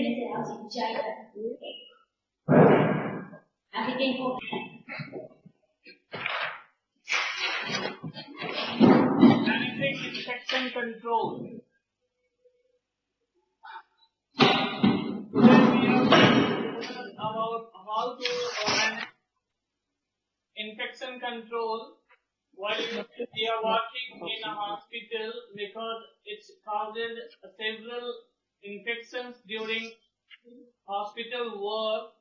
Infection control. About how to manage infection control while we are working in a hospital, because it causes several infections during hospital work.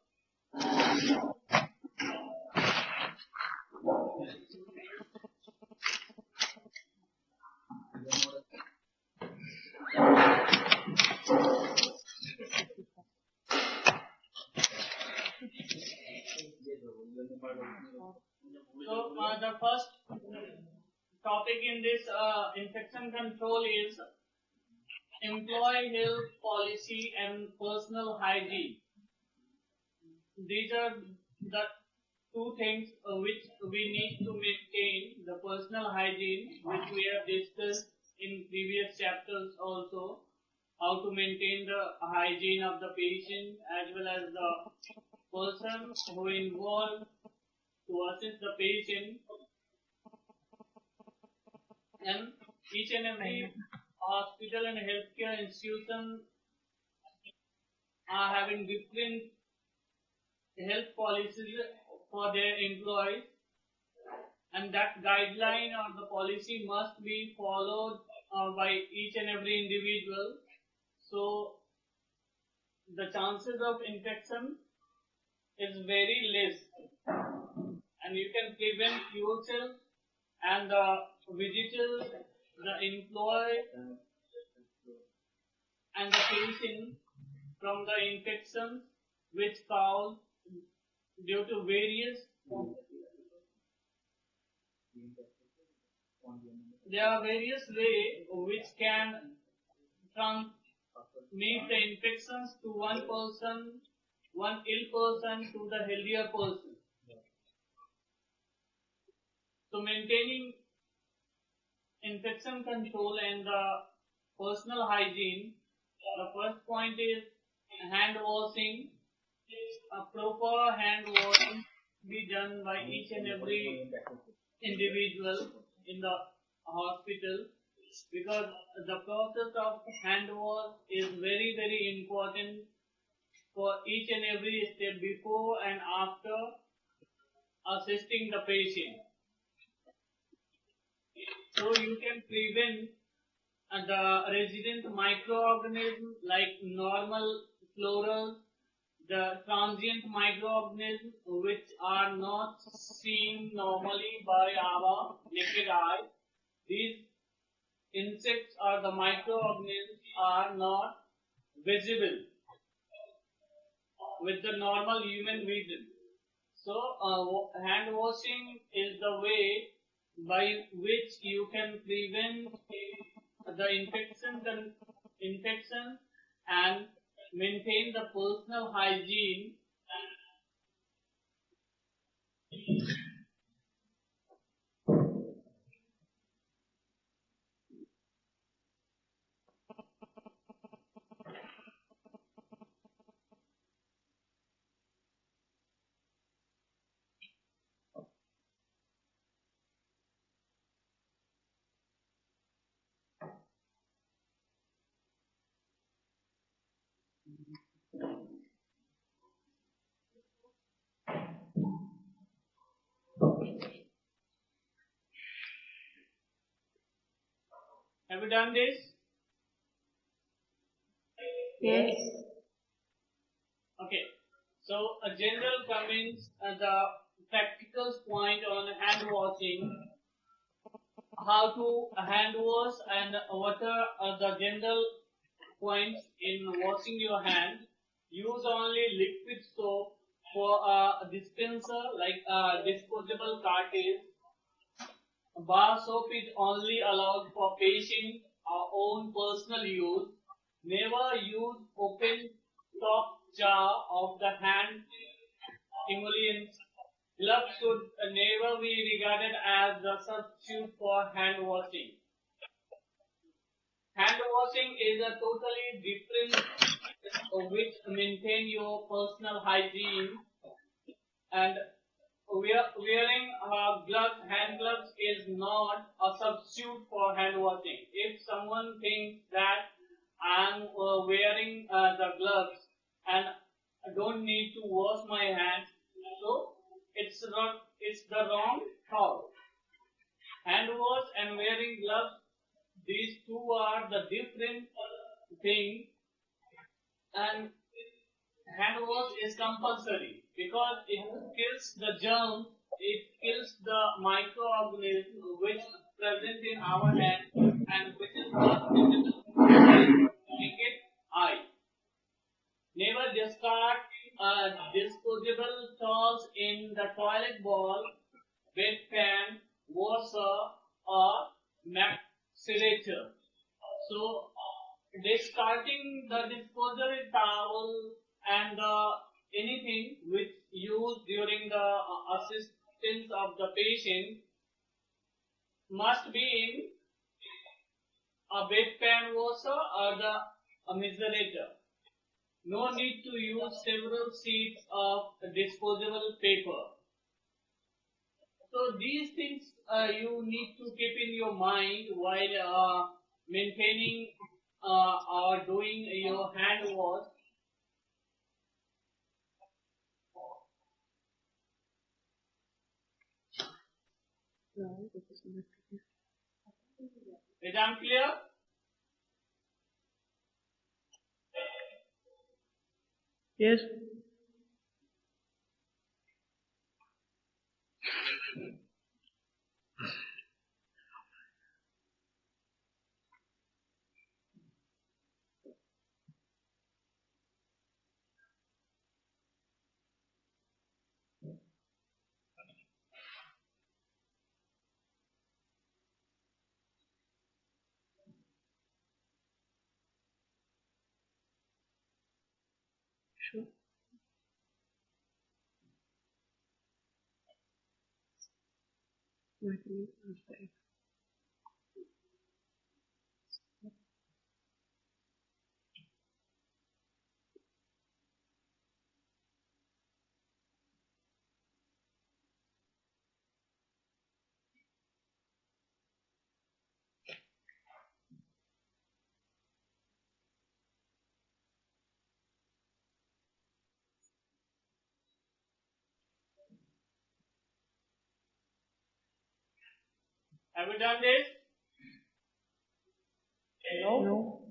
So the first topic in this infection control is employee health policy and personal hygiene. These are the two things which we need to maintain: the personal hygiene, which we have discussed in previous chapters also, how to maintain the hygiene of the patient as well as the person who involved to assist the patient. And each and every hospital and healthcare institution are having different health policies for their employees, and that guideline or the policy must be followed by each and every individual. So the chances of infection is very less, and you can prevent yourself and the visitors, the employee and the patient from the infections which cause due to various. There are various ways which can transmit the infections to one person, one ill person to the healthier person. So maintaining infection control and the personal hygiene, the first point is hand washing. A proper hand washing be done by each and every individual in the hospital, because the process of hand wash is very important for each and every step before and after assisting the patient. So you can prevent the resident microorganisms like normal florals, the transient microorganisms which are not seen normally by our naked eye. These insects or the microorganisms are not visible with the normal human vision. So hand washing is the way by which you can prevent the infection and maintain the personal hygiene. Have you done this? Yes. Okay. So a general comments, the practical point on hand washing, how to hand wash and what are the general points in washing your hand. Use only liquid soap for a dispenser like a disposable cartridge. Bar soap is only allowed for patient or own personal use. Never use open top jar of the hand emollients. Gloves should never be regarded as the substitute for hand washing. Hand washing is a totally different which maintain your personal hygiene, and wearing gloves, hand gloves is not a substitute for hand washing. If someone thinks that I'm wearing the gloves and I don't need to wash my hands, so it's the wrong thought. Hand wash and wearing gloves, these two are the different things, and hand wash is compulsory because it kills the germs, it kills the microorganisms which present in our hand and which is not visible to naked eye. Never discard disposable towels in the toilet bowl, bedpan, washer, or macerator. So, discarding the disposable towel and anything which used during the assistance of the patient must be in a bedpan washer or the macerator. No need to use several sheets of disposable paper. So these things you need to keep in your mind while maintaining or doing your hand wash. Is that clear? Yes. Sure. Have you done this? No.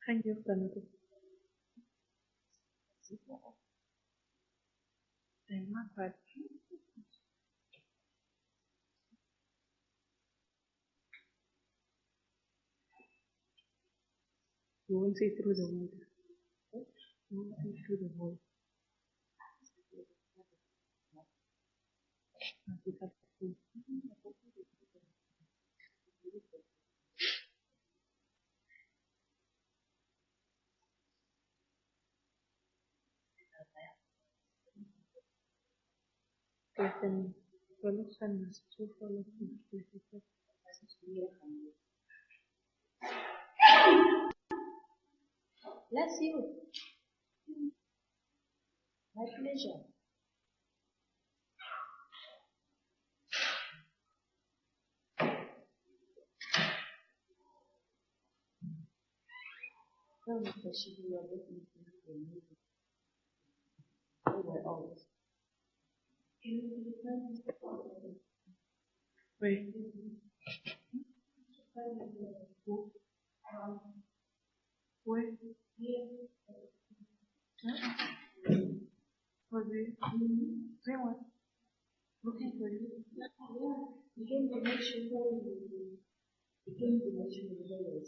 Thank you, Tanvi. I'm not bad. You won't see through the wall. You won't see through the wall. Then production is too full of complicated. Bless you. My pleasure. Oh, because she be your witness for me. Oh, always. Wait. make sure you begin to measure the layers.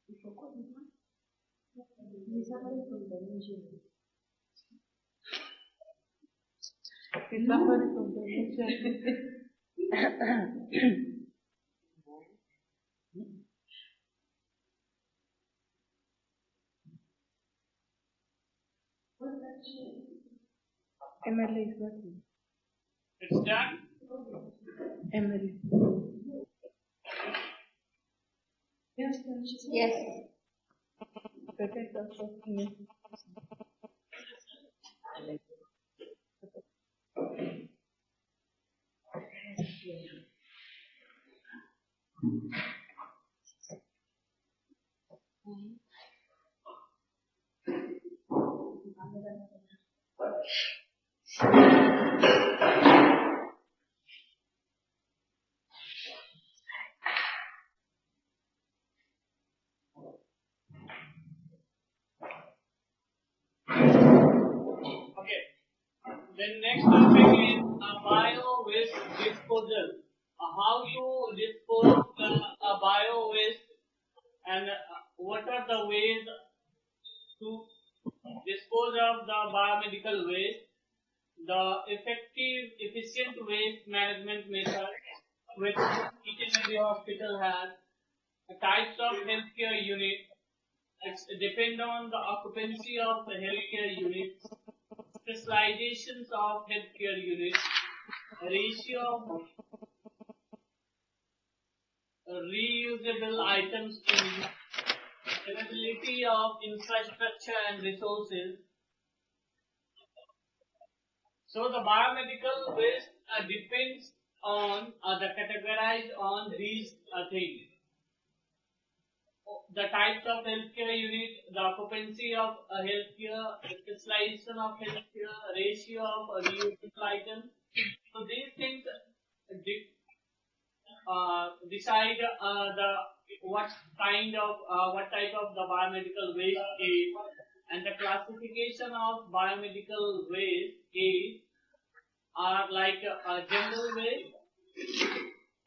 He's suffering from dementia. He's suffering from dementia. Emily is working. It's done. Emily. Yes. Protect us from evil. Okay. Then next topic is bio-waste disposal. How to dispose the bio-waste and what are the ways to dispose of the biomedical waste, the effective, efficient waste management method which each and every hospital has, the types of healthcare unit, it's depend on the occupancy of the healthcare unit, specializations of healthcare units, ratio of reusable items in use, availability of infrastructure and resources. So the biomedical waste depends on the categorized on these things. The types of healthcare unit, the occupancy of healthcare, the specialization of healthcare, ratio of reusable items. So these things decide the what kind of what type of the biomedical waste is, and the classification of biomedical waste is are like general waste,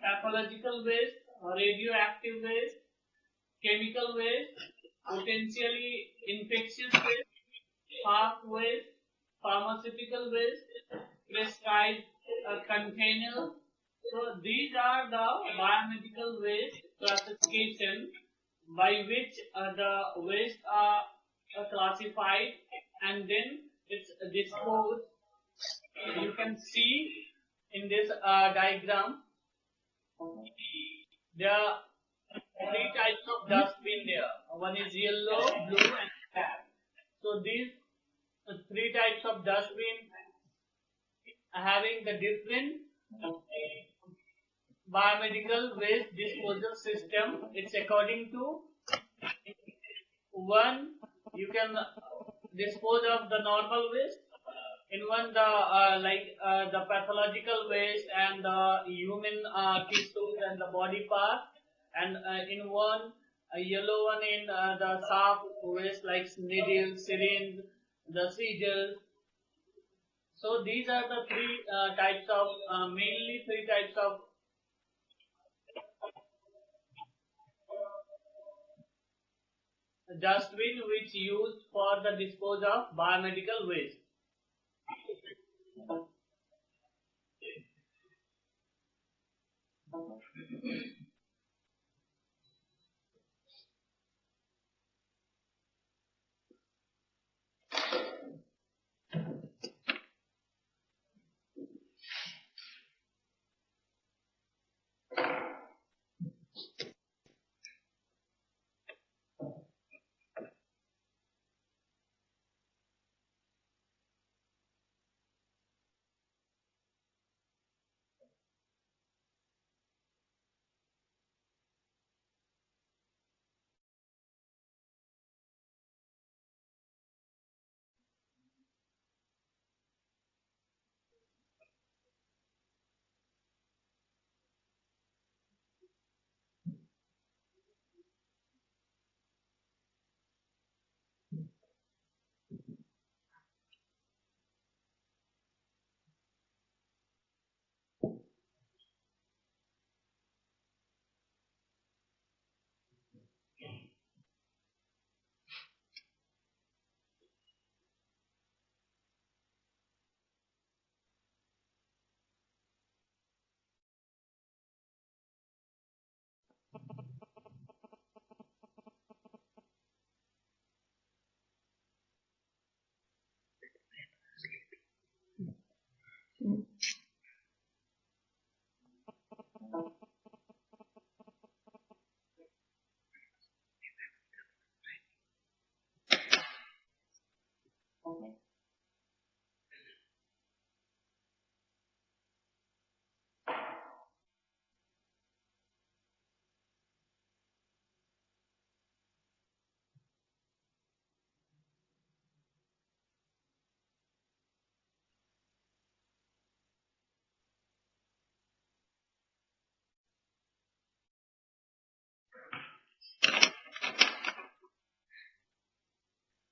pathological waste, radioactive waste, chemical waste, potentially infectious waste, fast waste, pharmaceutical waste, prescribed container. So these are the biomedical waste classification by which the waste are classified and then it's disposed. You can see in this diagram there are three types of dustbin there. One is yellow, blue and black. So these three types of dustbin are having the different biomedical waste disposal system. It's according to one you can dispose of the normal waste, in one the the pathological waste and the human tissues and the body parts, and in one a yellow one in the soft waste like needles, syringe, the seizures. So these are the three types of mainly three types of dustbin which used for the dispose of biomedical waste.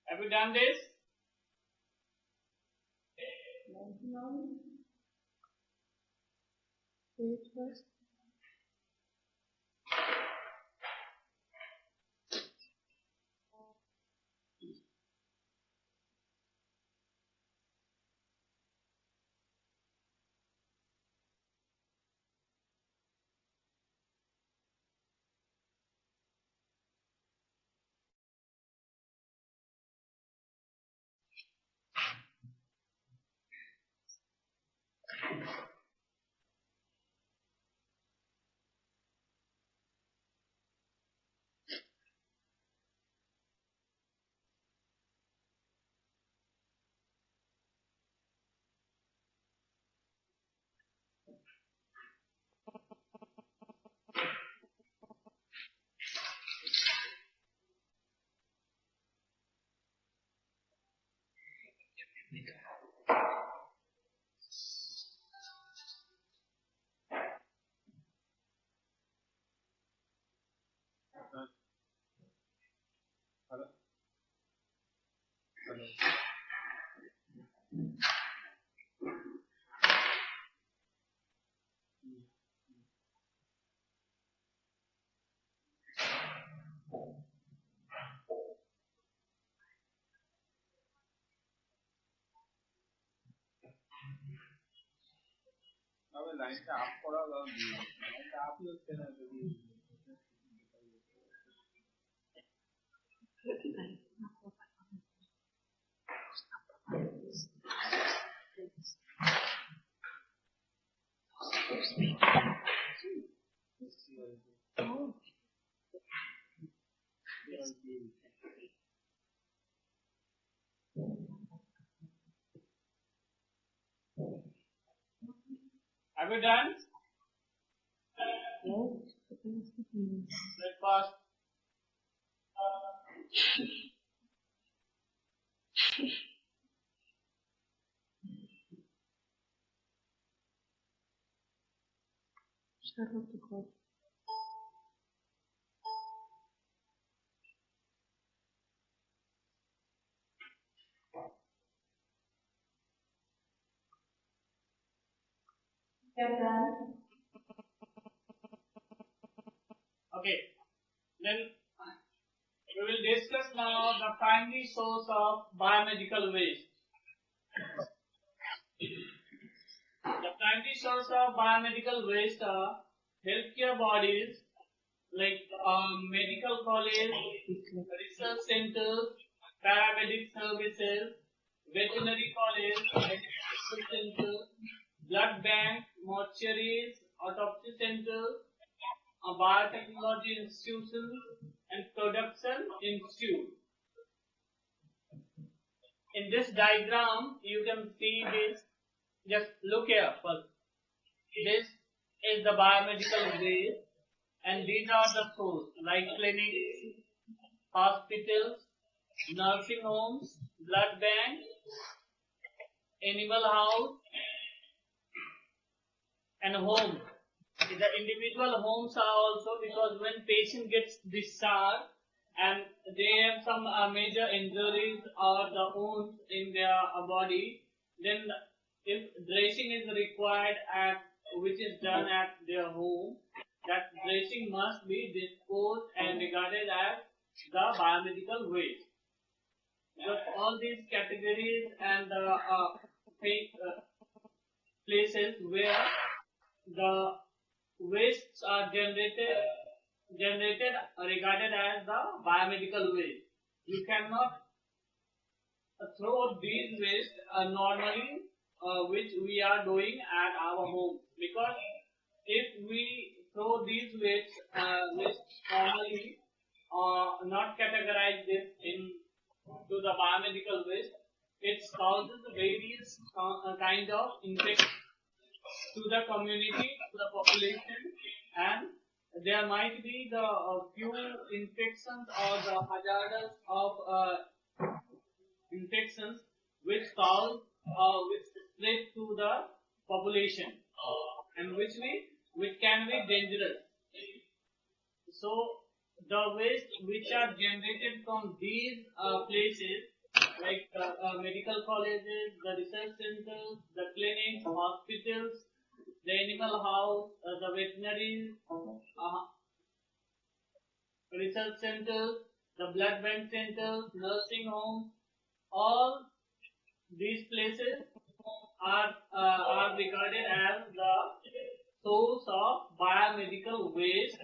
Have you done this? Wait first. লাইনটা up করা লাইনটা আপই হচ্ছে না যদি Have you done? Breakfast. Shut up the call. Okay. Then we will discuss now the primary source of biomedical waste. The primary source of biomedical waste are healthcare bodies like medical college, research centers, paramedic services, veterinary college, medical centers, blood bank, mortuaries, autopsy centers, biotechnology institutions, and production institute. In this diagram, you can see this. Just look here first. This is the biomedical waste, and these are the sources like clinics, hospitals, nursing homes, blood bank, animal house, and homes. The individual homes are also because when patient gets discharged and they have some major injuries or the wounds in their body, then if dressing is required at which is done at their home, that dressing must be disposed and regarded as the biomedical waste. Because all these categories and places where the wastes are generated regarded as the biomedical waste. You cannot throw these waste normally which we are doing at our home, because if we throw these waste normally not categorize this in to the biomedical waste, it causes various kind of infection to the community, to the population, and there might be the few infections or the hazards of infections which cause which spread to the population and which can be dangerous. So the waste which are generated from these places like medical colleges, the research centers, the clinics, hospitals, the animal house, the veterinary research centers, the blood bank centers, nursing homes, all these places are regarded as the source of biomedical waste,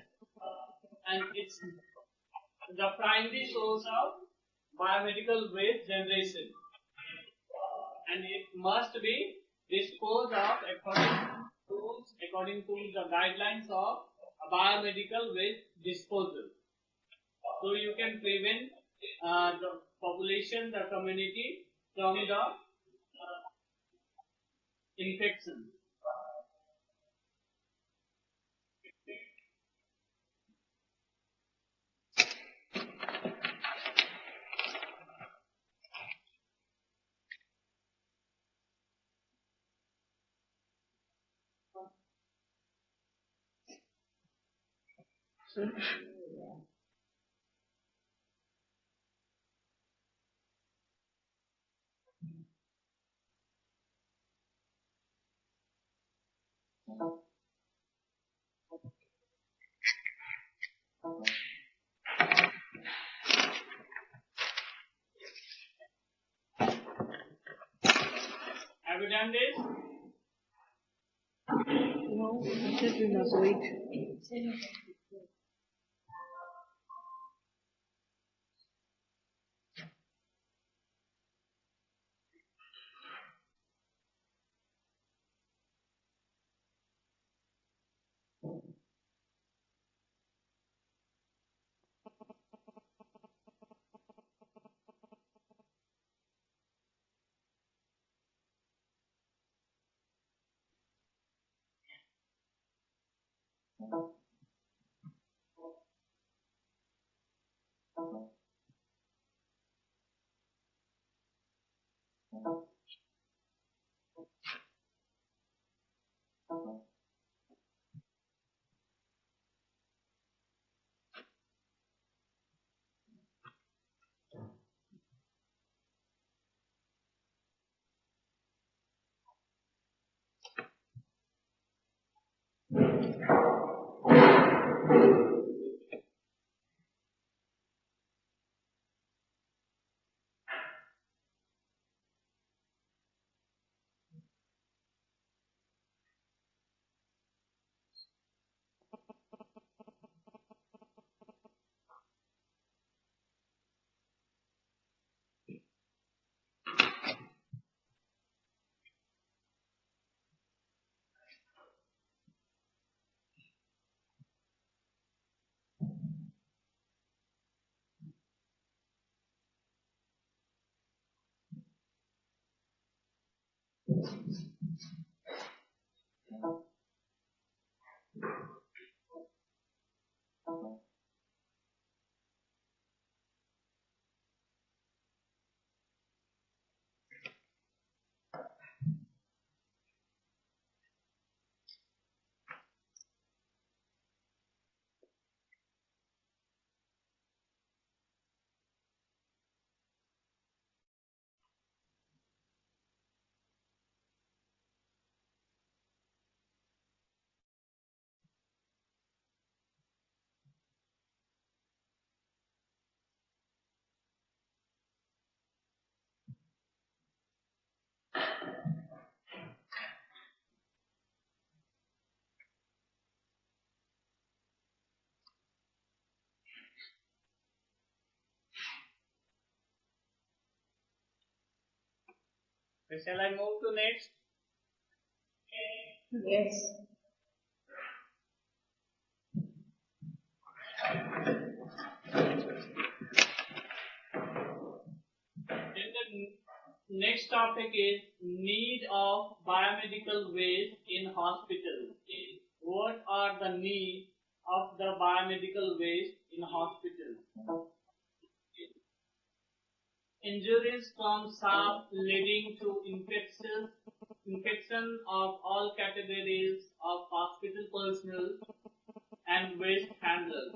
and it's the primary source of biomedical waste generation, and it must be disposed of according to the guidelines of biomedical waste disposal. So you can prevent the population, the community from the infection. So, Have you done this? no, I said we must wait. Shall I move to next? Yes. Then the next topic is need of biomedical waste in hospitals. What are the needs of the biomedical waste in hospitals? Injuries from SARS leading to infection of all categories of hospital personnel and waste handlers.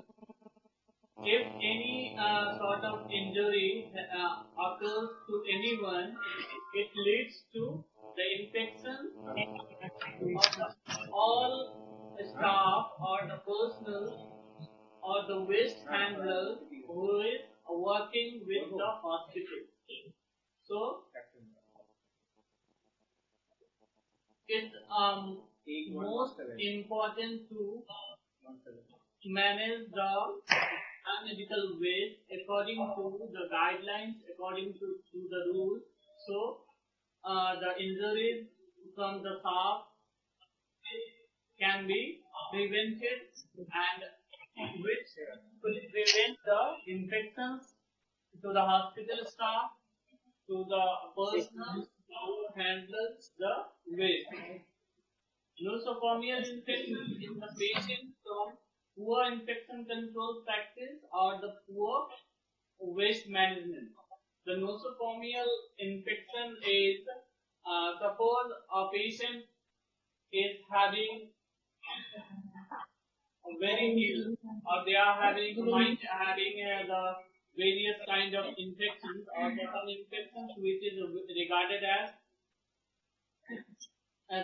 if any sort of injury occurs to anyone, it leads to the infection of all staff or the personnel or the waste handler who is working with the hospital. So it's most important to manage the medical waste according to the guidelines, according to the rules. So the injuries from the staff can be prevented and which will prevent the infections to the hospital staff, to the personnel who handles the waste. Nosocomial infection is the patient from poor infection control practice or the poor waste management. The nosocomial infection is suppose a patient is having very ill or they are having the various kind of infections or some infections which is regarded as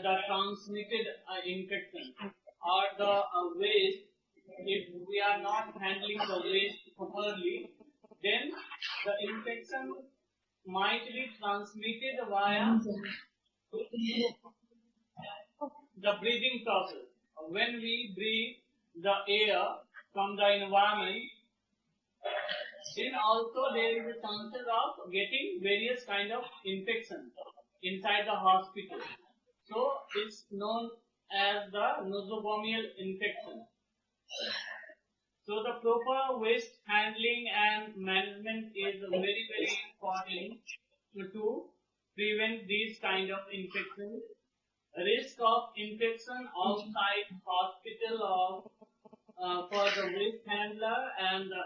the transmitted infection or the waste. If we are not handling the waste properly, then the infection might be transmitted via the breathing process. When we breathe the air from the environment, then also there is a chances of getting various kind of infections inside the hospital. So it's known as the nosocomial infection. So the proper waste handling and management is very, very important to prevent these kind of infections. Risk of infection outside hospital or for the waste handler and the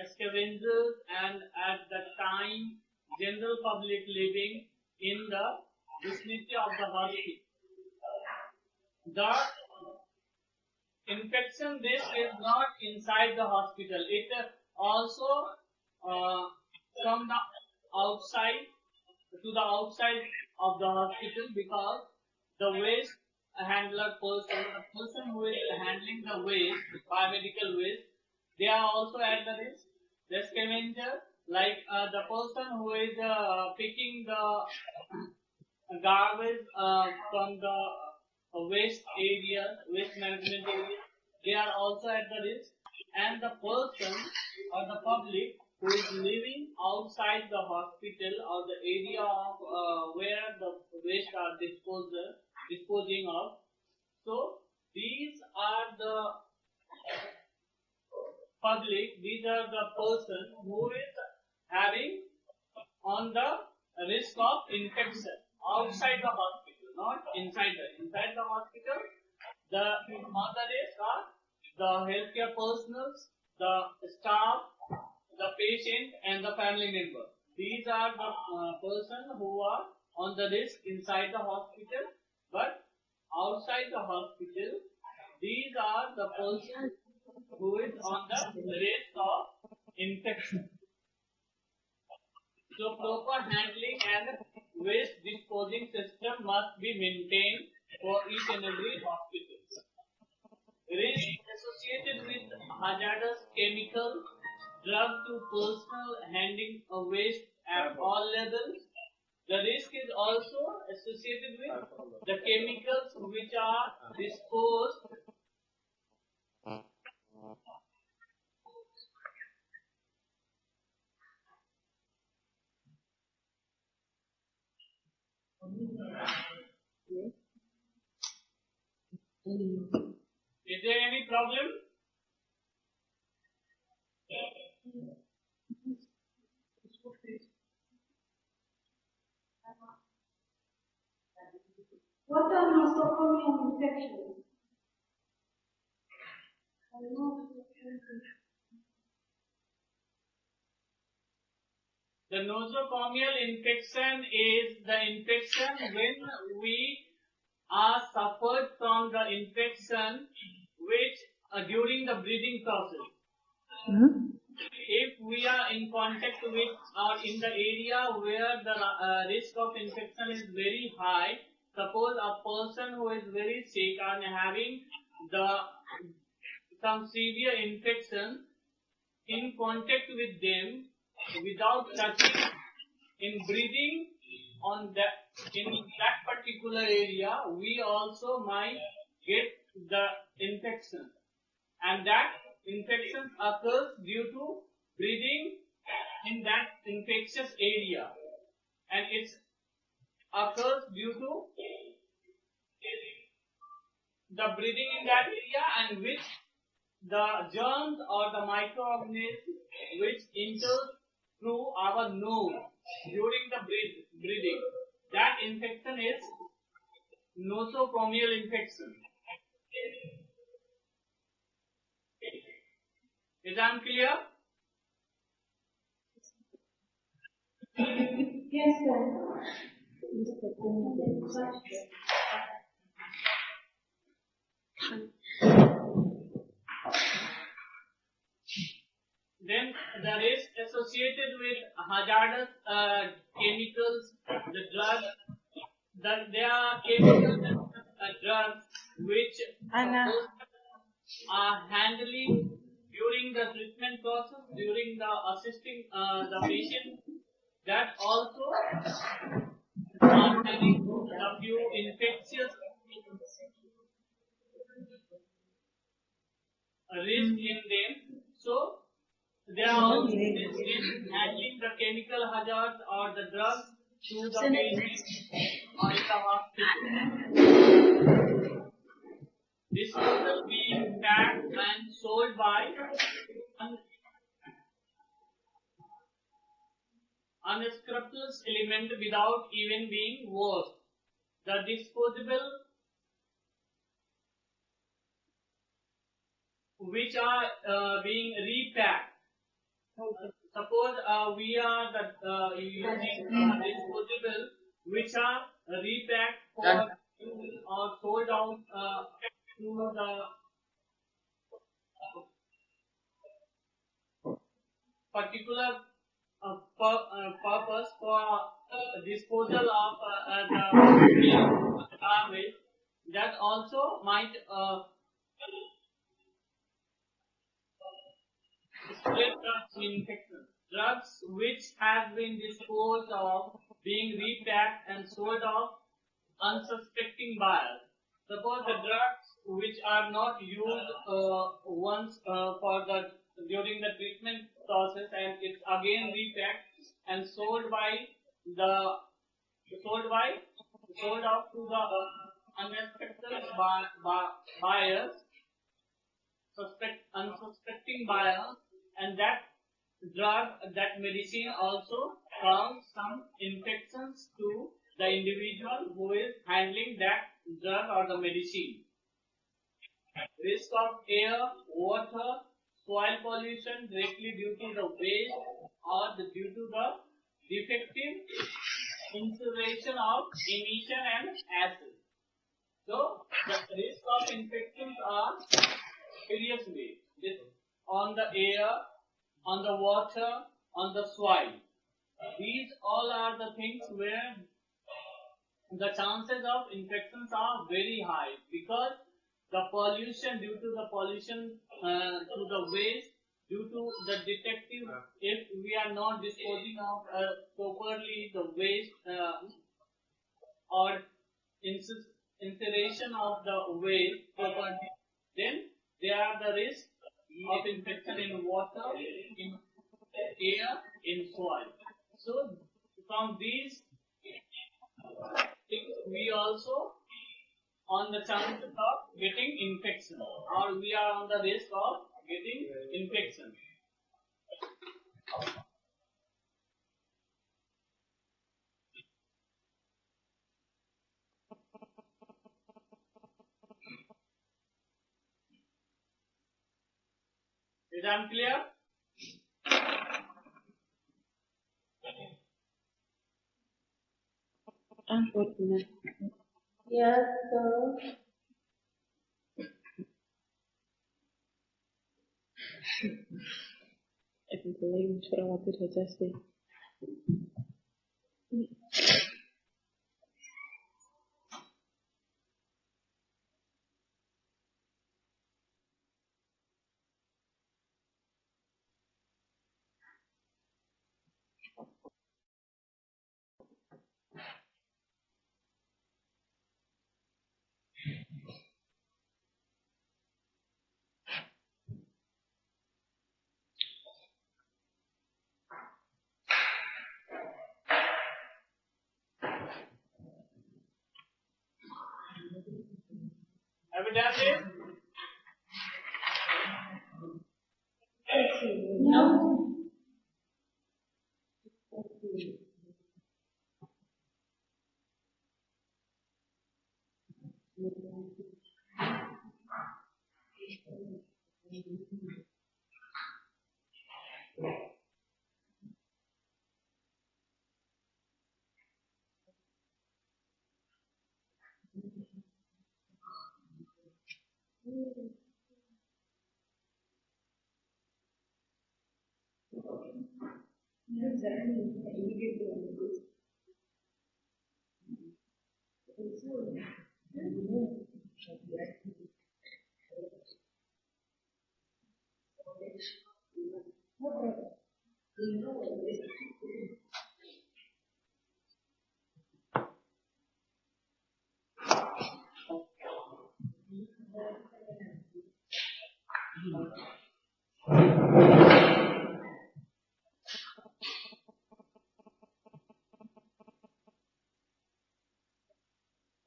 scavengers and at the time general public living in the vicinity of the hospital. The infection risk is not inside the hospital. It also from the outside to the outside of the hospital because the waste handler person, the person who is handling the waste, biomedical waste, they are also at the risk. The scavenger, like the person who is picking the garbage from the waste area, waste management area, they are also at the risk. And the person or the public who is living outside the hospital or the area of where the waste are disposing of. So these are the public, these are the person who is having on the risk of infection outside the hospital, not inside the hospital. The on the risk are the healthcare personnel, the staff, the patient, and the family member. These are the person who are on the risk inside the hospital, but outside the hospital, these are the person who is on the risk of infection. So proper handling and waste disposing system must be maintained for each and every hospital. Risk associated with hazardous chemicals, drug to personal handling of waste at all levels. The risk is also associated with the chemicals which are disposed Is there any problem? What are nosocomial infections? The nosocomial infection is the infection when we are suffered from the infection which during the breathing process. if we are in contact with or in the area where the risk of infection is very high, suppose a person who is very sick and having the some severe infection, in contact with them without touching, in breathing on that in that particular area, we also might get the infection, and that infection occurs due to breathing in that infectious area, and it occurs due to the breathing in that area, and which the germs or the microorganisms which enter through our nose during the breathing. That infection is nosocomial infection. Is that clear? Yes, sir. Then the risk associated with hazardous chemicals, the drugs, there are chemicals and drugs which are handling during the treatment process, during the assisting the patient, that also are having a few infectious risk in them. So they are also in handling the chemical hazards or the drugs to the patient or in the hospital. Disposal being packed and sold by unscrupulous element without even being washed. The disposable which are being repacked. Suppose we are using disposable which are repacked for or sold out to the particular purpose for disposal of the garbage, that also might spread the infection. Drugs which have been disposed of being repacked and sold off unsuspecting buyers. Suppose the drugs which are not used once for the during the treatment process, and it's again repacked and sold off to the unsuspecting buyers, unsuspecting buyers, and that drug, that medicine also cause some infections to the individual who is handling that drug or the medicine. Risk of air, water, soil pollution directly due to the waste or due to the defective incineration of emission and acid. So the risk of infections are various ways. On the air, on the water, on the soil. These all are the things where the chances of infections are very high, because the pollution, due to the pollution to the waste, due to the defective, if we are not disposing of properly the waste or incineration of the waste properly, then there are the risk of infection in water, in air, in soil. So from these things, we also on the chances of getting infection, or we are on the risk of getting infection. Is that clear? Yes, sir. în colegii ce erau atât de aceasta. Have you done this? No.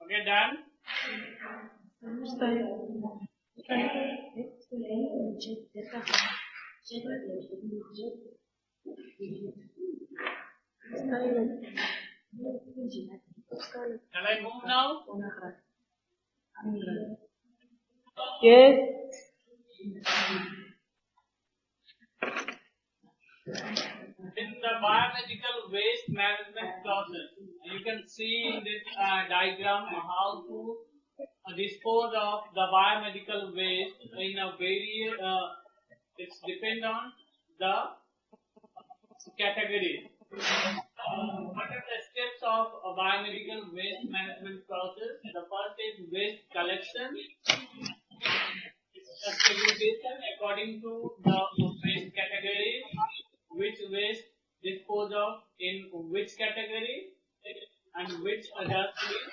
Okay, done? Stai. Shall I move now? Yes. In the biomedical waste management process, you can see in this diagram how to dispose of the biomedical waste in a very, it's depend on the category. What are the steps of a biomedical waste management process? The first is waste collection. It's a segregation according to the waste category, which waste dispose of in which category and which dustbin.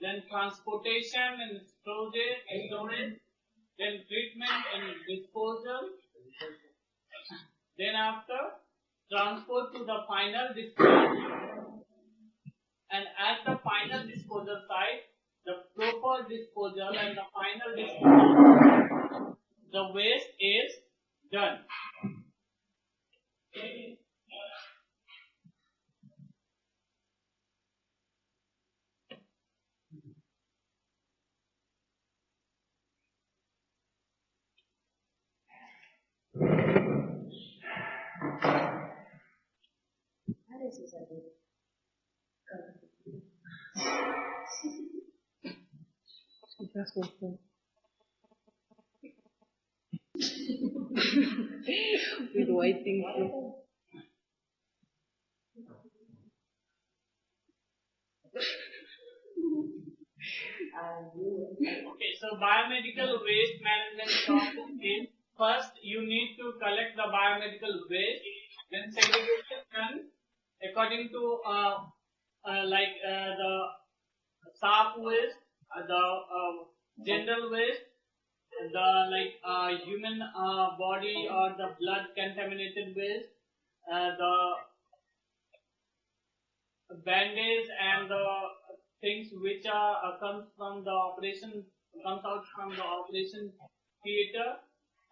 Then transportation and storage, then treatment and disposal. Then after transport to the final disposal, and at the final disposal site, the proper disposal and the final disposal, the waste is done. That's what I'm with white things. Okay, so biomedical waste management process is first you need to collect the biomedical waste, then segregation done according to the soft waste, the general waste, the human body or the blood contaminated waste, the bandage and the things which are comes out from the operation theater,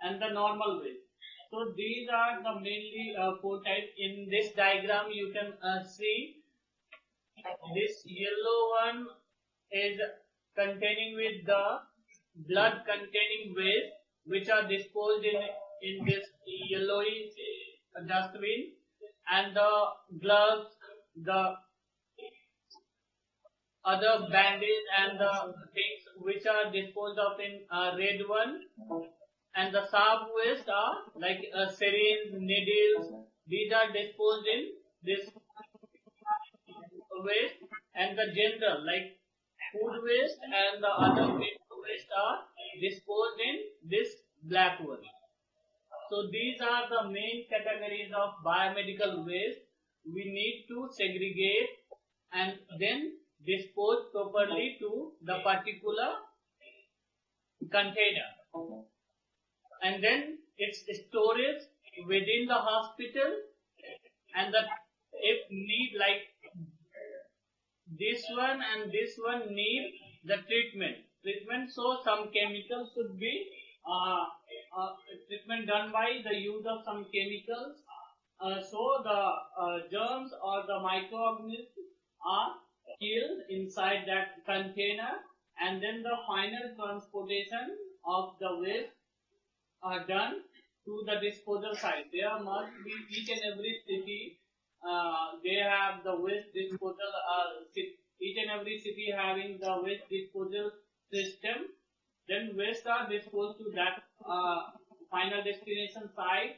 and the normal waste. So these are the mainly four types. In this diagram you can see this yellow one is containing with the blood containing waste which are disposed in this yellowish dustbin, and the gloves, the other bandage and the things which are disposed of in red one, and the sub-waste are like syringes, needles. These are disposed in this waste, and the general like food waste and the other waste are disposed in this black one. So these are the main categories of biomedical waste. We need to segregate and then dispose properly to the particular container, and then its storage within the hospital, and the if need like this one and this one need the treatment. So some chemicals should be treatment done by the use of some chemicals. So the germs or the microorganisms are killed inside that container, and then the final transportation of the waste are done to the disposal site. There must be each and every city. They have the waste disposal. Each and every city having the waste disposal system. Then waste are disposed to that final destination site,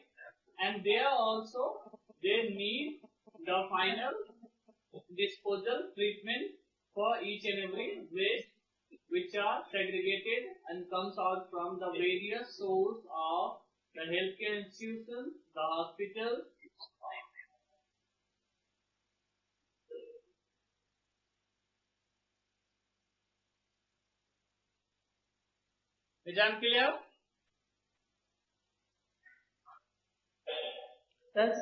and there also they need the final disposal treatment for each and every waste, which are segregated and comes out from the various sources of the healthcare institutions, the hospitals. Is that clear? That's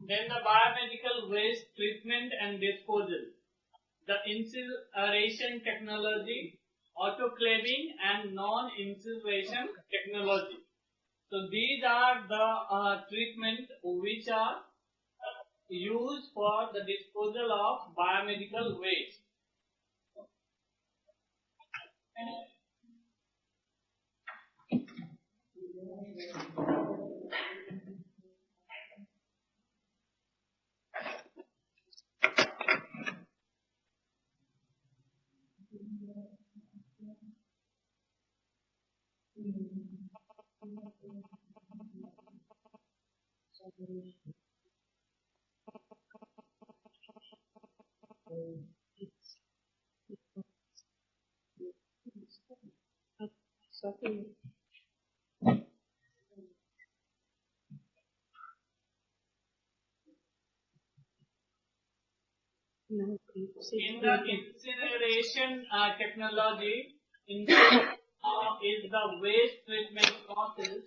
Then the biomedical waste treatment and disposal, the incineration technology, autoclaving and non-incineration technology. So these are the treatment which are used for the disposal of biomedical waste. something. No, In the incineration technology, incineration is the waste treatment process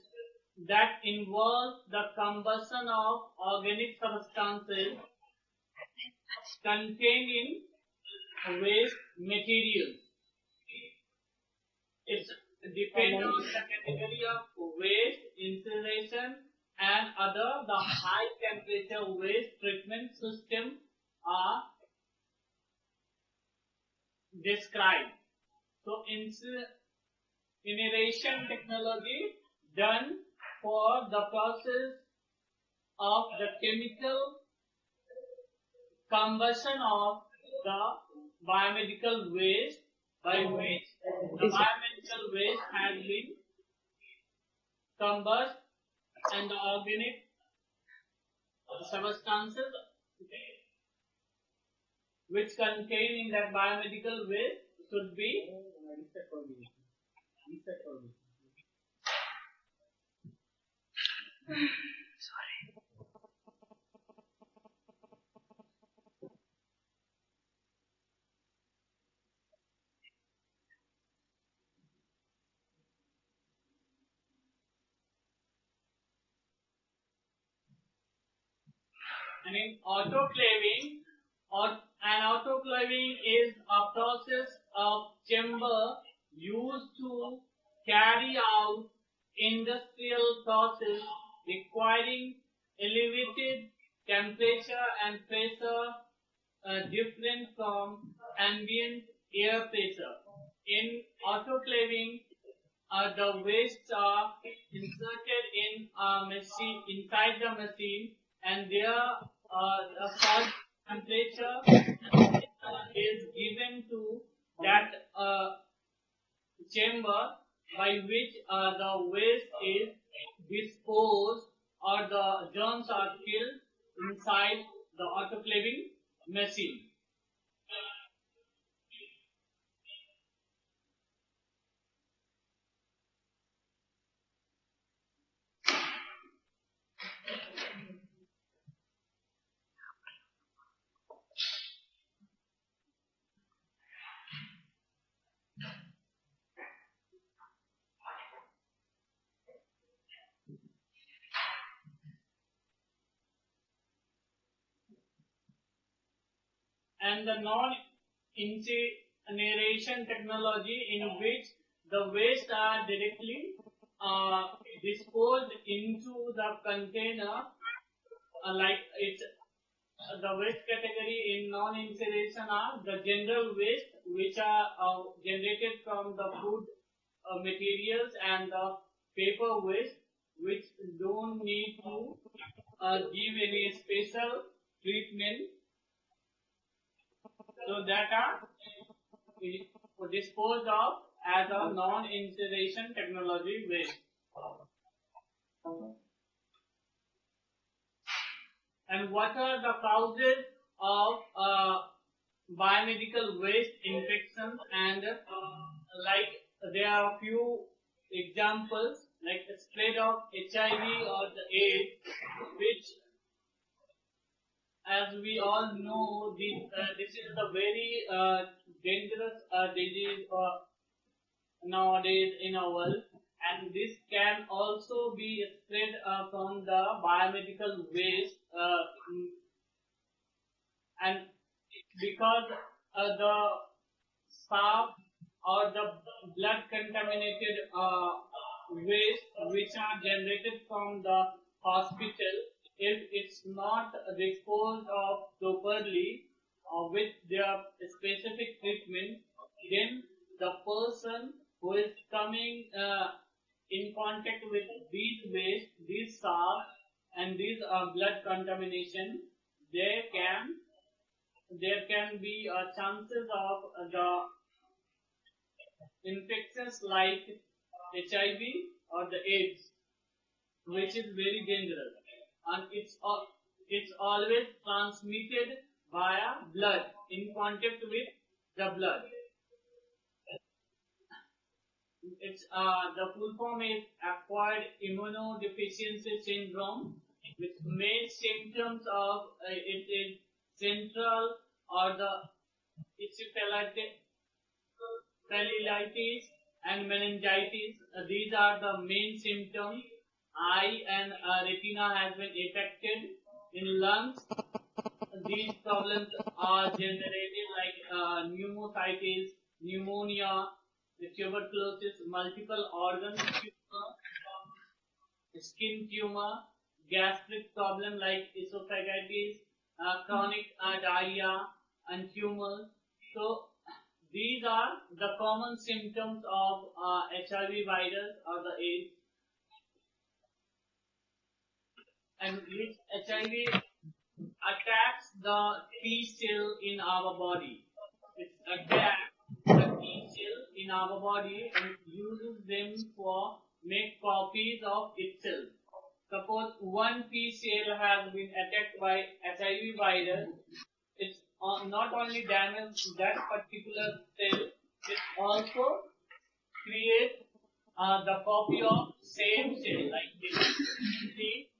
that involves the combustion of organic substances contained in waste materials. It depends on the category of waste, incineration, and other. The high temperature waste treatment system are described. So incineration technology done for the process of the chemical combustion of the biomedical waste, by which the biomedical waste has been combusted and the organic substances which contain in that biomedical waste should be and in autoclaving, autoclaving is a process of chamber used to carry out industrial process requiring elevated temperature and pressure different from ambient air pressure. In autoclaving, the wastes are inserted in a machine inside the machine, and there a salt temperature is given to that chamber by which the waste is disposed or the germs are killed inside the autoclaving machine. And the non-incineration technology in which the waste are directly disposed into the container, like it's the waste category in non-incineration are the general waste which are generated from the food materials and the paper waste which don't need to give any special treatment, so that are disposed of as a non-incineration technology waste. And what are the causes of biomedical waste infections? And like there are few examples like the spread of HIV or the AIDS, which, as we all know, this is a very dangerous disease nowadays in our world, and this can also be spread from the biomedical waste, and because the staff or the blood contaminated waste which are generated from the hospital, if it's not disposed of properly with their specific treatment, then the person who is coming in contact with these waste, these staff, and these blood contamination, there can be chances of the infections like HIV or the AIDS, which is very dangerous, and it's always transmitted via blood, in contact with the blood. It's the full form is acquired immunodeficiency syndrome, with main symptoms of it is central or the encephalitis and meningitis. These are the main symptoms. Eye and retina has been affected. In lungs, these problems are generated like pneumocystis, pneumonia, tuberculosis, multiple organ tumor, skin tumor, gastric problem like esophagitis, chronic diarrhea, and tumors. So these are the common symptoms of HIV virus or the AIDS, and which HIV attacks the T cell in our body. It attacks the T cell in our body and uses them for make copies of itself. Suppose one T cell has been attacked by HIV virus, it's not only damage that particular cell, it also creates the copy of same cell like this. See,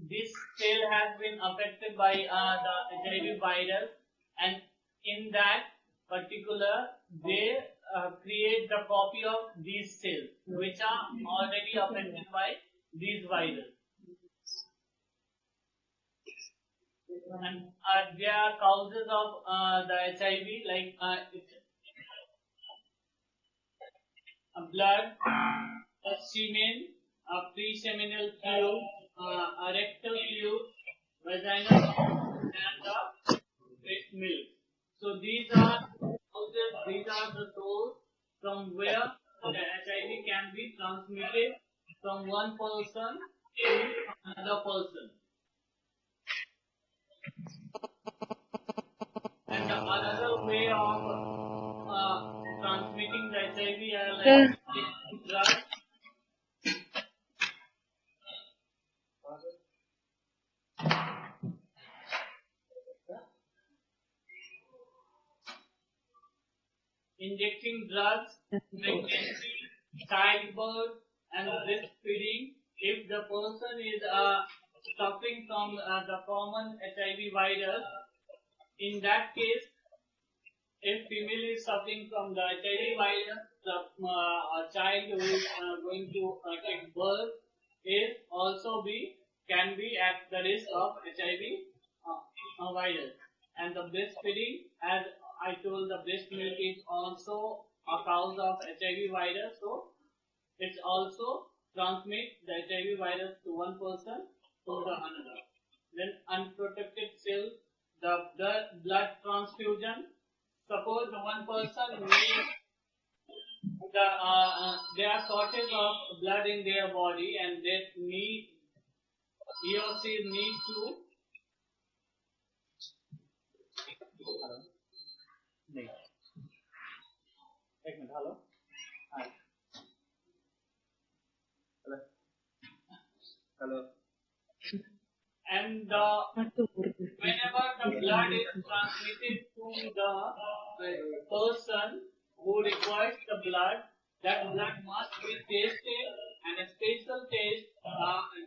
this cell has been affected by the HIV virus, and in that particular they create the copy of these cells which are already affected by these virus. And there are causes of the HIV like blood, semen, pre-seminal fluid, rectal fluid, vaginal fluid, and the breast milk. So these are causes, these are the source from where the HIV can be transmitted from one person to another person. And another way of transmitting the HIV are like drugs. Injecting drugs, pregnancy, childbirth, and breastfeeding. If the person is suffering from the common HIV virus, in that case, if female is suffering from the HIV virus, the child who is going to take birth is also can be at the risk of HIV virus. And the breastfeeding, as I told, the breast milk is also a cause of HIV virus, so it's also transmit the HIV virus to one person to the another. Then unprotected cells, the blood transfusion. Suppose one person needs there are shortage of blood in their body, and he or she need to. नहीं एक minute hello hi hello hello and whenever the blood is transmitted to the person who requires the blood, that blood must be tested, and a special test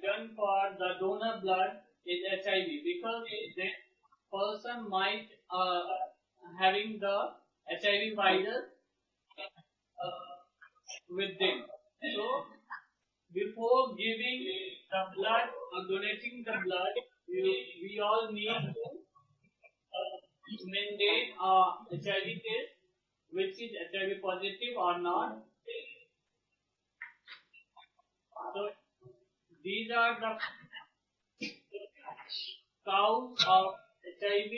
done for the donor blood is HIV, because the person might having the HIV virus with them. So before giving the blood or donating the blood, we all need to maintain a HIV test, which is HIV positive or not. So these are the cause of HIV,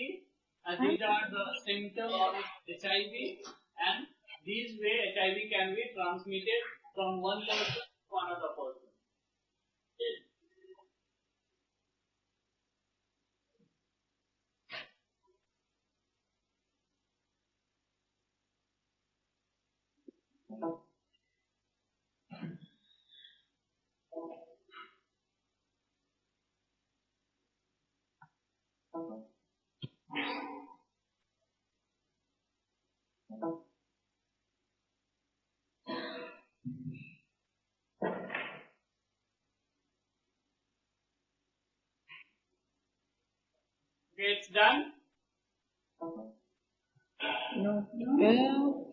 and these are the symptoms of HIV, and this way HIV can be transmitted from one person to another person. Okay, it's done. No. Well,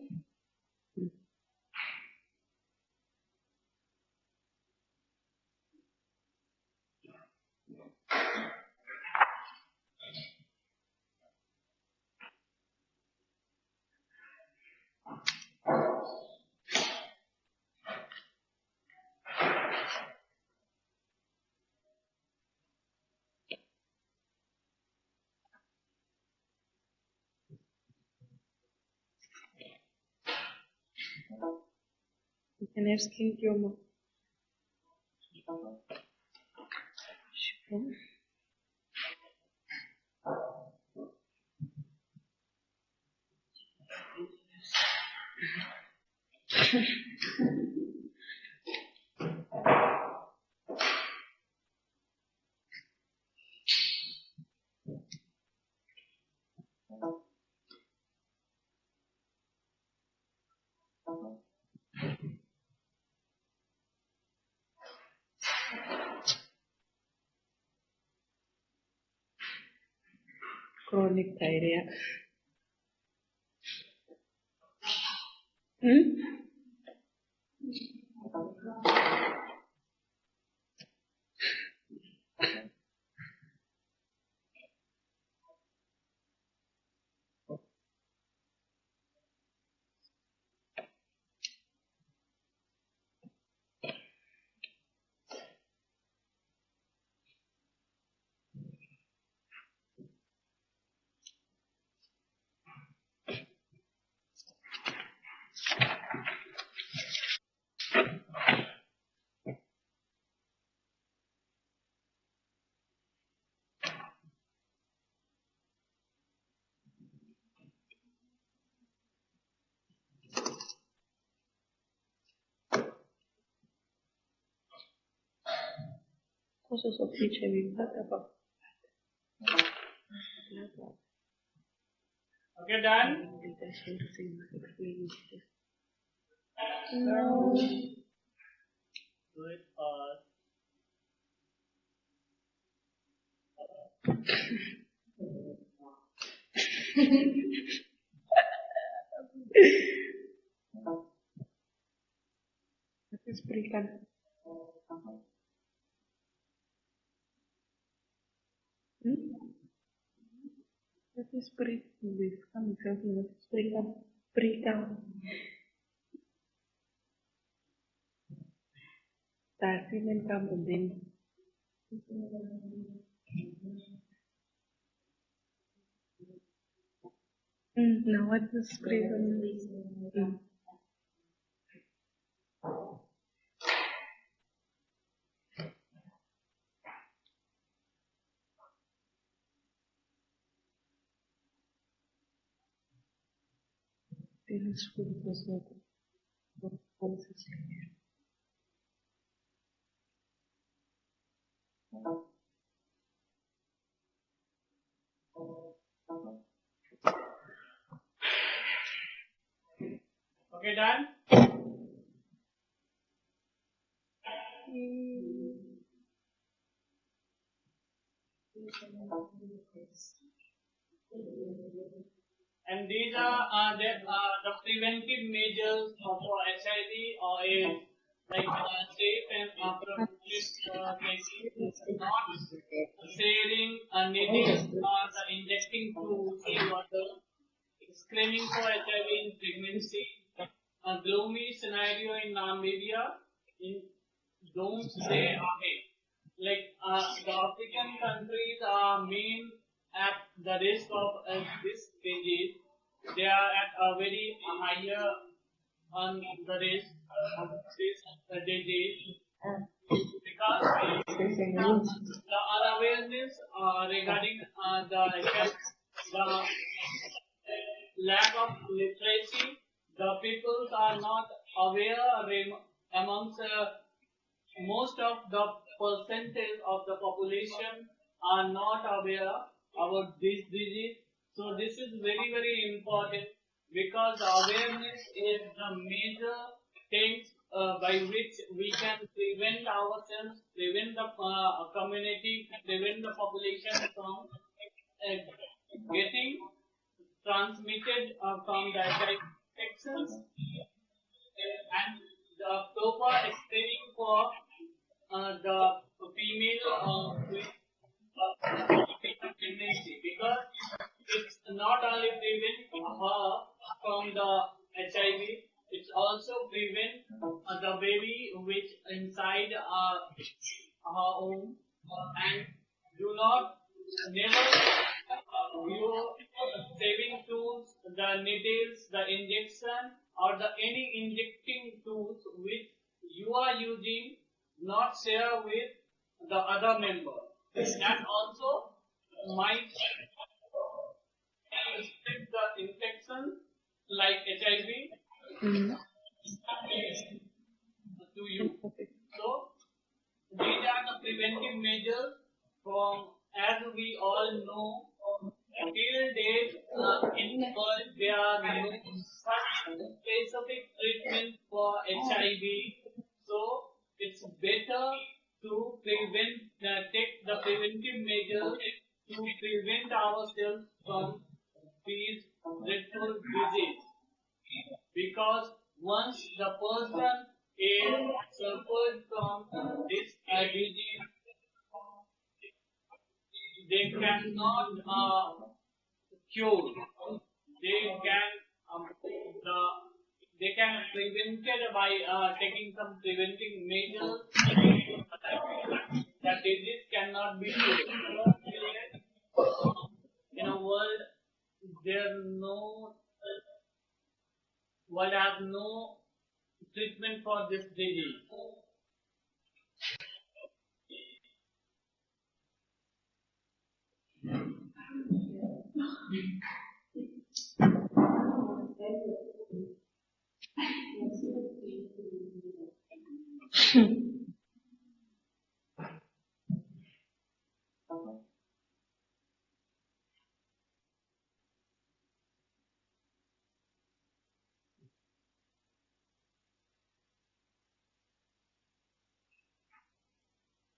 you can have skin tumor. Sure. Chronic diarrhea. causes of HIV. What about? Okay, done? No. Do it Let's berikan. Let's berikan. Berikan. Tasi men kamu din. Now what is spray on? Tienes frutos de okay, done? And these are the preventive measures for HIV or AIDS, like safe and appropriate techniques, not sharing needles or the injecting to water, screening for HIV in pregnancy, a gloomy scenario in Namibia, in doomsday ahead. Like the African countries are main at the risk of this disease. They are at a very higher on the risk of this disease because the unawareness regarding the effects, the lack of literacy, the peoples are not aware amongst most of the percentage of the population are not aware about this disease. So this is very, very important because awareness is the major things by which we can prevent ourselves, prevent the community, prevent the population from getting transmitted from the HIV infections and the proper screening for the female with pregnancy because it's not only prevent her from the HIV, it's also prevent the baby which inside her womb and do not never use saving tools, the needles, the injection or the any injecting tools which you are using not share with the other member. That also might spread the infection like HIV to you. So these are the preventive measures from, as we all know, till date in the world there are no such specific treatment for HIV. So it's better to prevent, take the preventive measures to prevent ourselves from these dreadful disease. Because once the person is suffered from this disease, they cannot cure. They can prevent it by taking some preventing measures. The disease cannot be cured. In a world, world has no treatment for this disease.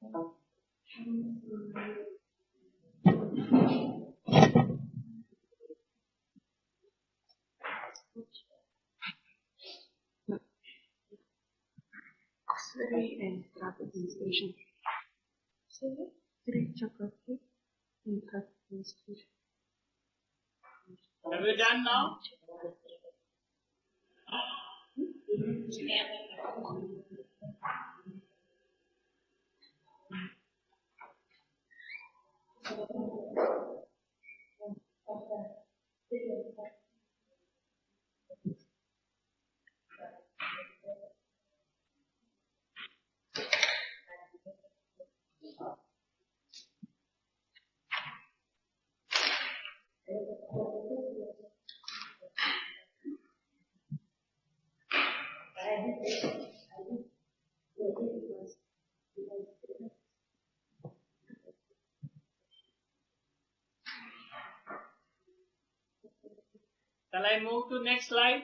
Auxiliary and traffic station. Direct geography and traffic station. Have you done now? Shall I move to next slide?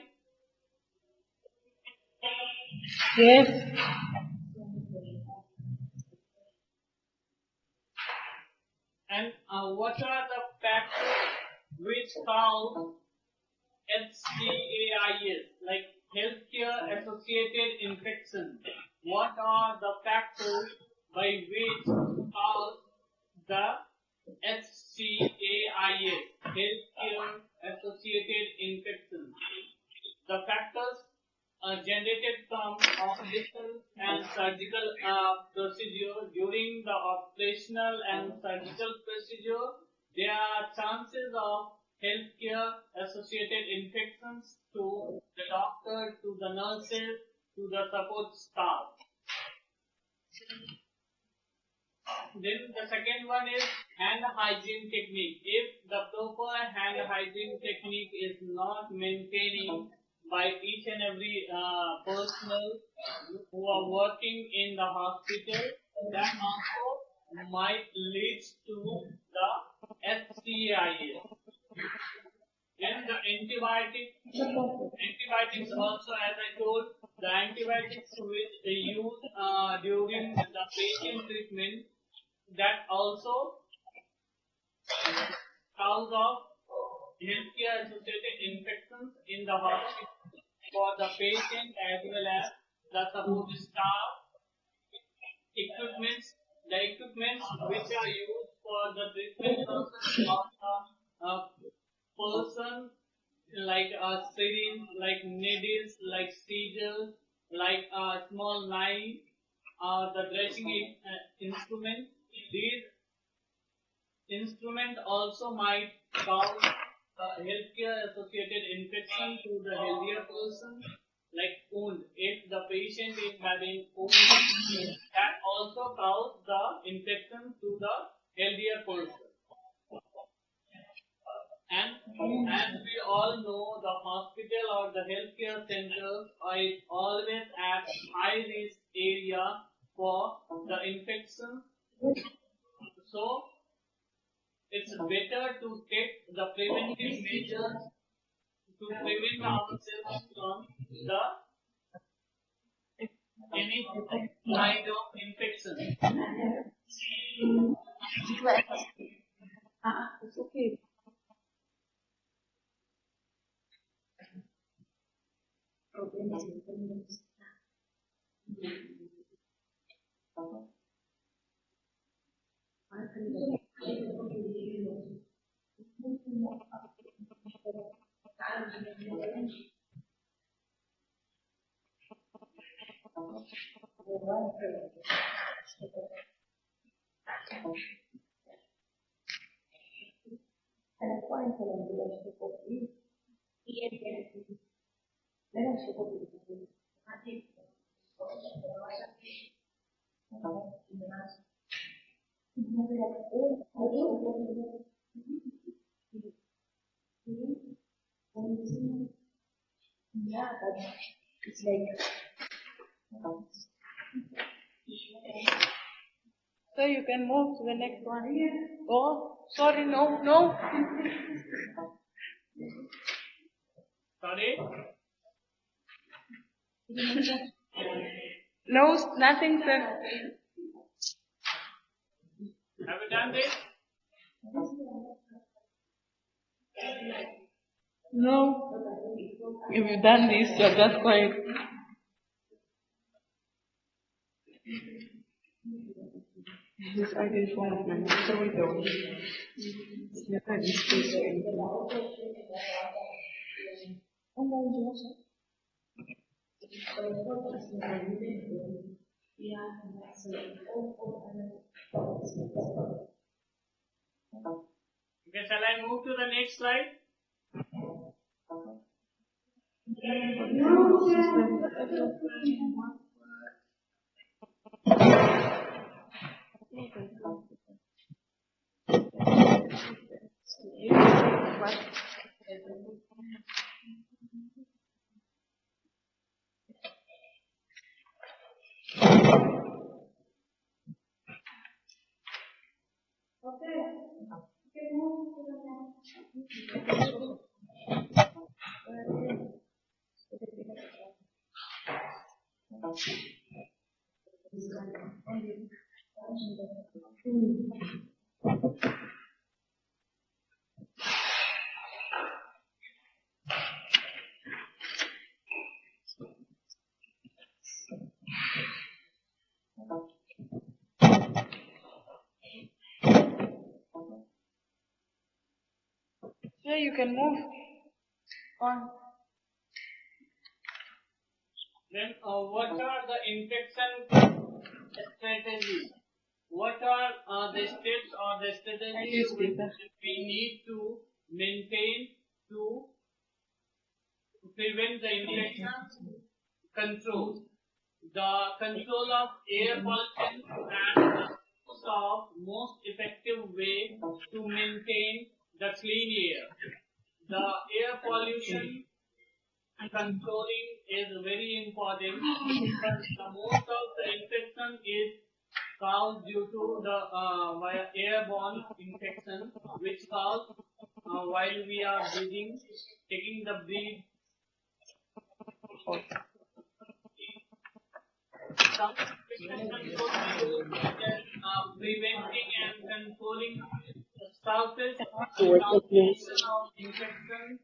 Yes. And what are the factors which cause HCAIs, like healthcare associated infection? What are the factors by which cause the HCAIs, healthcare associated infection? The factors generated from operational and surgical procedure. During the operational and surgical procedure, there are chances of healthcare associated infections to the doctor, to the nurses, to the support staff. Then the second one is hand hygiene technique. If the proper hand hygiene technique is not maintaining by each and every personnel who are working in the hospital, that also might lead to the HCIs. Then the antibiotics also, as I told, the antibiotics which they use during the patient treatment, that also cause of healthcare associated infections in the hospital for the patient as well as the support staff. The equipments which are used for the treatment process of the person, like a syringe, like needles, like seizures, like a small knife, the dressing instrument. These instruments also might cause healthcare associated infection to the healthier person, like wound. If the patient is having wound, that also causes the infection to the healthier person. And as we all know, the hospital or the healthcare centers are always at high risk area for the infection. So it's better to take the preventive measures to prevent ourselves from the any kind of infection. It's okay. Yeah, but it's like So you can move to the next one. Oh, sorry, no. Sorry? No, nothing, sir. Have you done this? No. If you've done this, you're just quiet. This idea is one of my natural dogs. Never had this place or anything. Okay, shall I move to the next slide? Yeah, you can move on. Then, what are the infection strategies? What are the steps or the strategies which we need to maintain to prevent the infection control? The control of air pollution and the use of most effective way to maintain the clean air. The air pollution controlling is very important because the most of the infection is caused due to the airborne infection which caused while we are breathing, taking the breath. Some infection control methods such as preventing and controlling the surface transmission of infection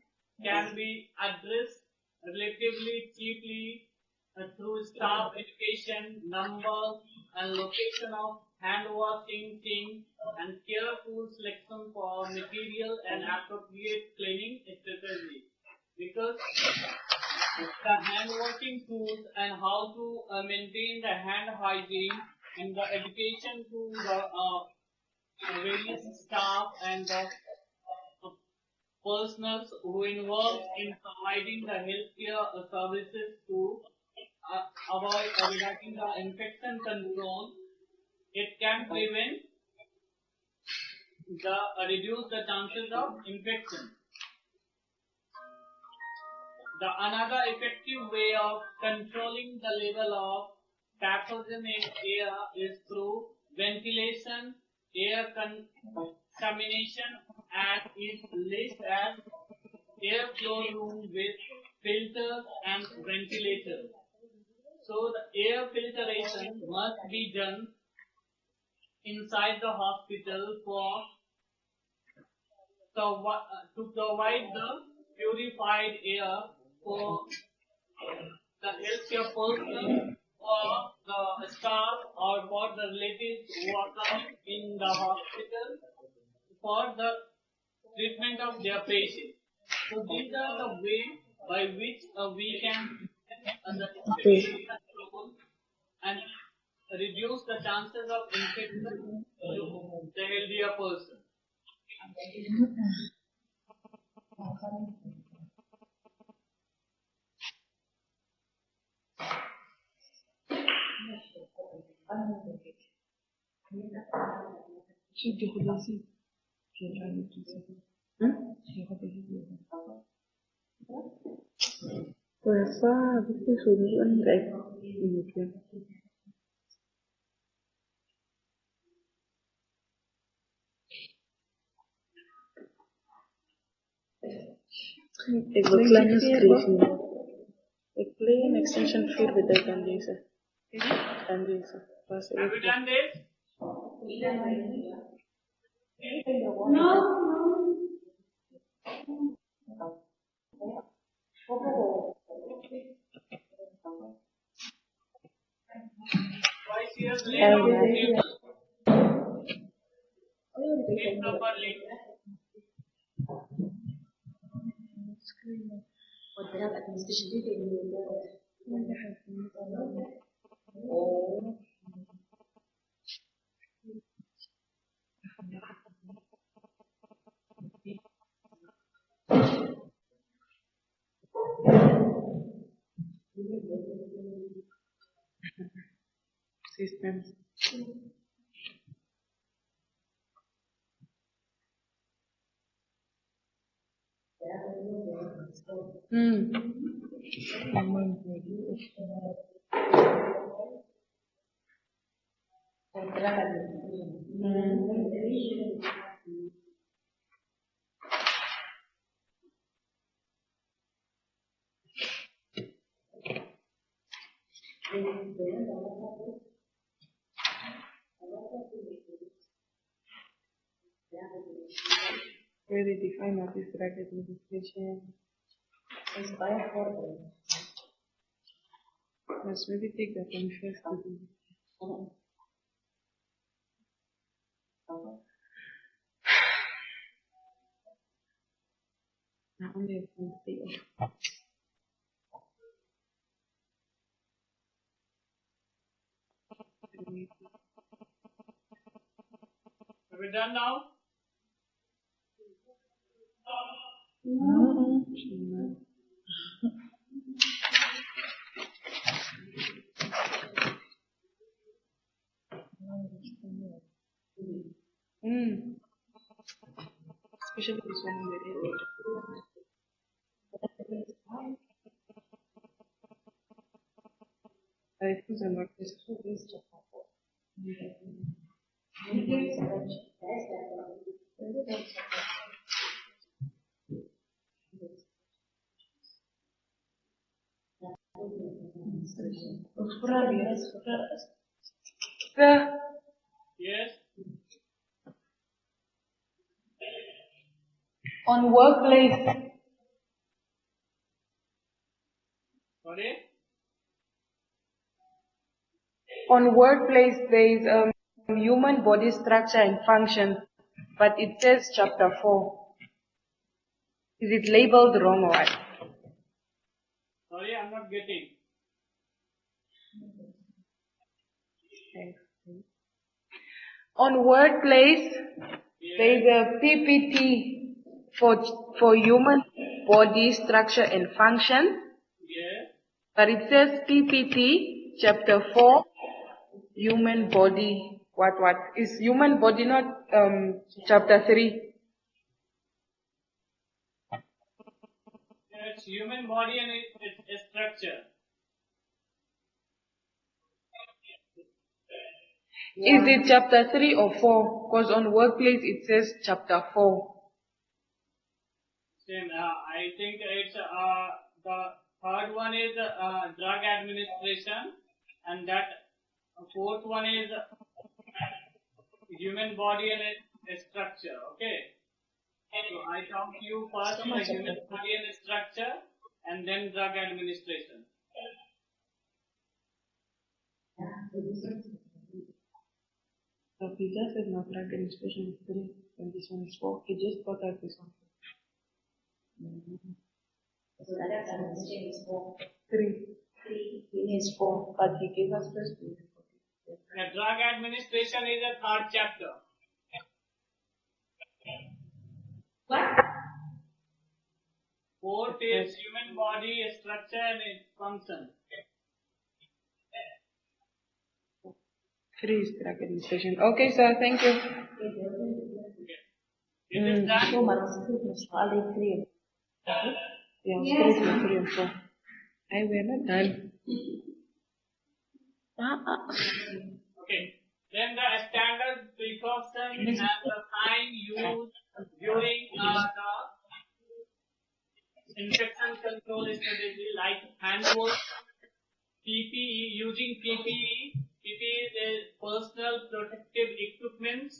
can be addressed relatively cheaply through staff education, numbers, and location of hand washing things, and careful selection for material and appropriate cleaning strategy. Because the hand washing tools and how to maintain the hand hygiene and the education to the various staff and the personnel who involved in providing the healthcare services to avoid regarding the infection control, it can prevent the reduce the chances of infection. The another effective way of controlling the level of pathogen in air is through ventilation, air contamination, and is listed as airflow room with filters and ventilators. So the air filtration must be done inside the hospital to provide the purified air for the healthcare personnel or the staff or for the relatives who are coming in the hospital for the treatment of their patients. So these are the ways by which we can the infection control and reduce the chances of infection to the healthier person. Pues viste subir en a plain extension filled with the condenser. Have you done this? Twice years lay down the table. Sit properly. Systems. Where they define what is drug administration. Let's maybe take that one first. Now only I can see. Are we done now? Especially this one on the edge. I think I'm not this. Yes. On workplace. Sorry? On workplace, there is human body structure and function, but it says chapter 4. Is it labeled wrong or what? Sorry, I'm not getting. Thanks. On workplace, Yes. there is a PPT for human body structure and function, Yes. but it says PPT chapter 4, human body, what? Is human body not chapter 3? It's human body and it's a structure. Is it chapter 3 or 4? Because on workplace it says chapter 4. Same. I think it's the third one is drug administration, and that fourth one is human body and a structure. Okay. So I talk to you first the human body and structure, and then drug administration. So he just said no drug administration is 3 and this one is 4. He just got out this one. So that administration is 4. 3. 3 is 4. But he gave us first 2. The drug administration is a third chapter. What? Fourth is human body, structure, and its function. 3 is drug administration. Okay, sir, thank you. Okay. It is done. So much soal 3. Yeah, yes. 3 and 4. I were not done. Okay. Then the standard precaution and the sign used during the infection control strategy, like hand wash, PPE, using PPE. PPE is personal protective equipment,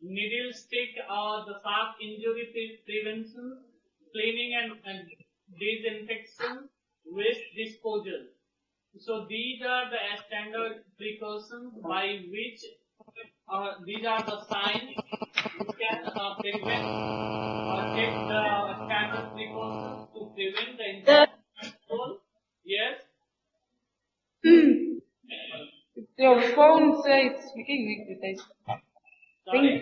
needle stick or the sharp injury prevention, cleaning and disinfection, waste disposal. So these are the standard precautions by which these are the signs you can prevent or take the standard precautions to prevent the infection control. Yes. Your phone says it's speaking with this. Sorry.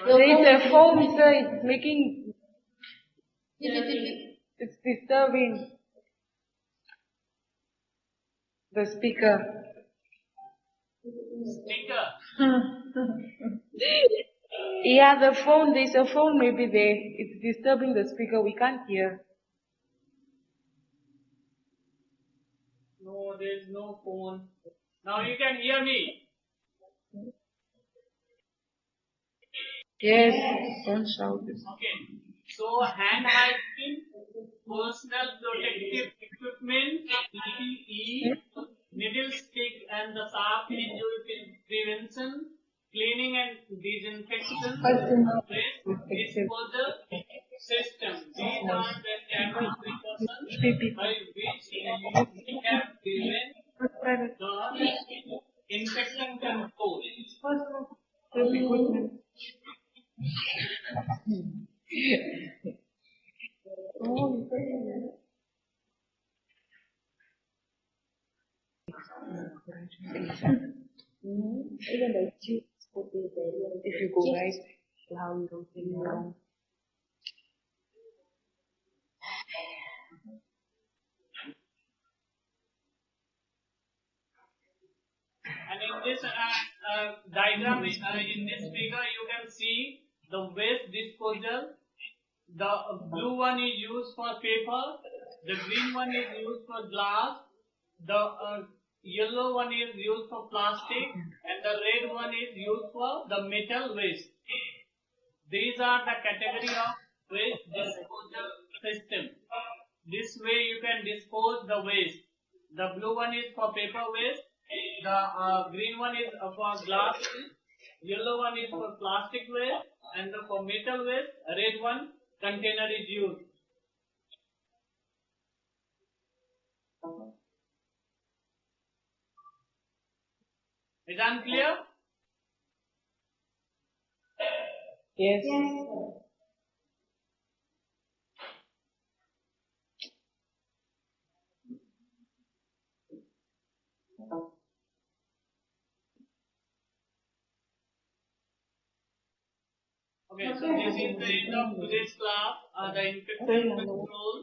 There's a phone say it's making, it's disturbing the speaker. Speaker. Yeah, the phone, there's a phone maybe there. It's disturbing the speaker. We can't hear. No, there is no phone. Now you can hear me. Yes, don't shout. Okay. So hand hygiene, personal protective equipment, PPE, needle stick and the sharp injury prevention, cleaning and disinfection, waste disposal system. These are the standard precautions by which you can prevent the infection control. Even the chips would be very If you go right, how you don't think wrong. And in this diagram, in this figure, you can see the waste disposal. The blue one is used for paper, the green one is used for glass, the yellow one is used for plastic, and the red one is used for the metal waste. These are the category of waste disposal system. This way you can dispose the waste. The blue one is for paper waste, the green one is for glass waste, yellow one is for plastic waste, and for metal waste, red one container is used. Is that unclear? Yes. Okay, so this is the end of today's class, the infection control.